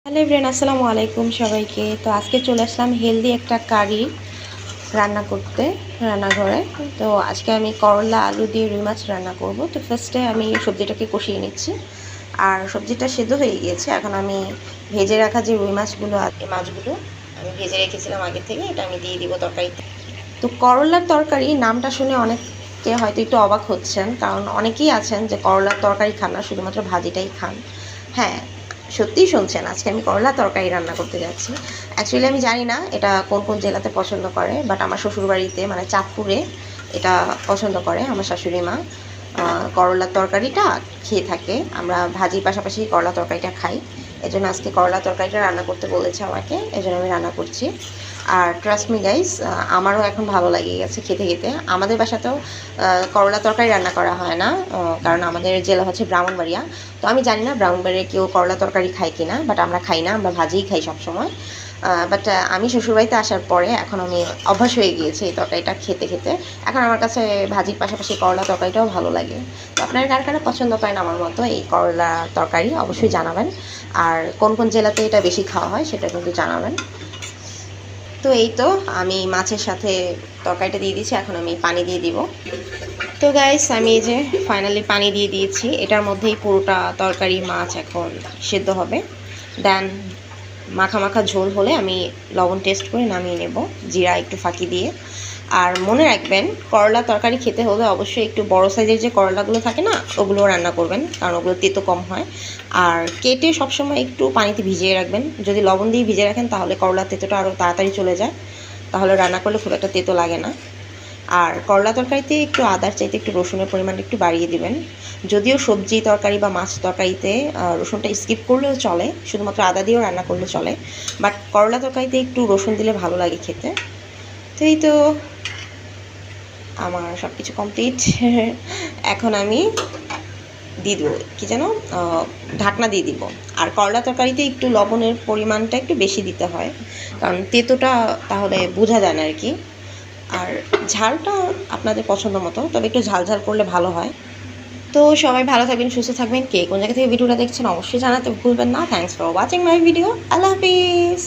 Hello everyone, আসসালামু আলাইকুম সবাইকে। তো আজকে চলে আসলাম হেলদি একটা কারি রান্না করতে রান্নাঘরে। তো আজকে আমি করলা আলু দিয়ে রুই মাছ রান্না করব। তো ফার্স্টে আমি সবজিটাকে কষিয়ে নিচ্ছি, আর সবজিটা সেদ্ধ হয়ে গিয়েছে। এখন আমি ভেজে রাখা যে রুই মাছগুলো এই মাছগুলো আমি ভেজে রেখেছিলাম আগে থেকে, এটা আমি দিয়ে দিব তরকারিতে। তো করলার তরকারি নামটা শুনে অনেকে হয়তো একটু অবাক হচ্ছেন, কারণ অনেকেই আছেন যে করলার তরকারি খান না, শুধুমাত্র ভাজিটাই খান। হ্যাঁ, সত্যিই শুনছেন, আজকে আমি করলা তরকারি রান্না করতে যাচ্ছি। অ্যাকচুয়ালি আমি জানি না এটা কোন কোন জেলাতে পছন্দ করে, বাট আমার শ্বশুরবাড়িতে মানে চাঁদপুরে এটা পছন্দ করে আমার শাশুড়ি মা। করলার তরকারিটা খেয়ে থাকে, আমরা ভাজির পাশাপাশি করলা তরকারিটা খাই। এজন্য আজকে করলা তরকারিটা রান্না করতে বলেছে আমাকে, এজন্য আমি রান্না করছি। আর ট্রাস্ট মি গাইস, আমারও এখন ভালো লাগে গেছে খেতে খেতে। আমাদের বাসাতেও করলা তরকারি রান্না করা হয় না, কারণ আমাদের জেলা হচ্ছে ব্রাহ্মণবাড়িয়া। তো আমি জানি না ব্রাহ্মণবাড়িয়া কেউ করলা তরকারি খায় কি না, বাট আমরা খাই না, আমরা ভাজিই খাই সবসময়। বাট আমি শ্বশুরবাড়িতে আসার পরে এখন আমি অভ্যাস হয়ে গিয়েছি এই তরকারিটা খেতে খেতে। এখন আমার কাছে ভাজির পাশাপাশি করলা তরকারিটাও ভালো লাগে। তো আপনারা কার কারা পছন্দ করেন আমার মতো এই করলা তরকারি অবশ্যই জানাবেন। আর কোন কোন জেলাতে এটা বেশি খাওয়া হয় সেটা কিন্তু জানাবেন। তো এই তো আমি মাছের সাথে তরকারিটা দিয়ে দিয়েছি, এখন আমি পানি দিয়ে দিব। তো গাইস, আমি এই যে ফাইনালি পানি দিয়ে দিয়েছি, এটার মধ্যেই পুরোটা তরকারি মাছ এখন সেদ্ধ হবে। দেন মাখা মাখা ঝোল হলে আমি লবণ টেস্ট করে নামিয়ে নেব, জিরা একটু ফাঁকি দিয়ে। আর মনে রাখবেন, করলা তরকারি খেতে হলে অবশ্যই একটু বড় সাইজের যে করলাগুলো থাকে না, ওগুলো রান্না করবেন, কারণ ওগুলো তেতো কম হয়। আর কেটে সবসময় একটু পানিতে ভিজিয়ে রাখবেন। যদি লবণ দিয়ে ভিজিয়ে রাখেন তাহলে করলার তেতোটা আরও তাড়াতাড়ি চলে যায়, তাহলে রান্না করলে খুব একটা তেতো লাগে না। আর করলা তরকারিতে একটু আদার চাইতে একটু রসুনের পরিমাণটা একটু বাড়িয়ে দিবেন। যদিও সবজি তরকারি বা মাছ তরকারিতে রসুনটা স্কিপ করলেও চলে, শুধুমাত্র আদা দিয়েও রান্না করলে চলে, বাট করলা তরকারিতে একটু রসুন দিলে ভালো লাগে খেতে। তো এই তো আমার সব কিছু কমপ্লিট। এখন আমি দিয়ে দেবো কী যেন, ঢাকনা দিয়ে দিব। আর করলা তরকারিতে একটু লবণের পরিমাণটা একটু বেশি দিতে হয়, কারণ তেতোটা তাহলে বোঝা যায় না আর কি। আর ঝালটা আপনাদের পছন্দ মতো, তবে একটু ঝাল ঝাল করলে ভালো হয়। তো সবাই ভালো থাকবেন, সুস্থ থাকবেন। কে কোন জায়গা থেকে ভিডিওটা দেখছেন অবশ্যই জানাতে ভুলবেন না। Thanks for watching my video. Allah Hafiz.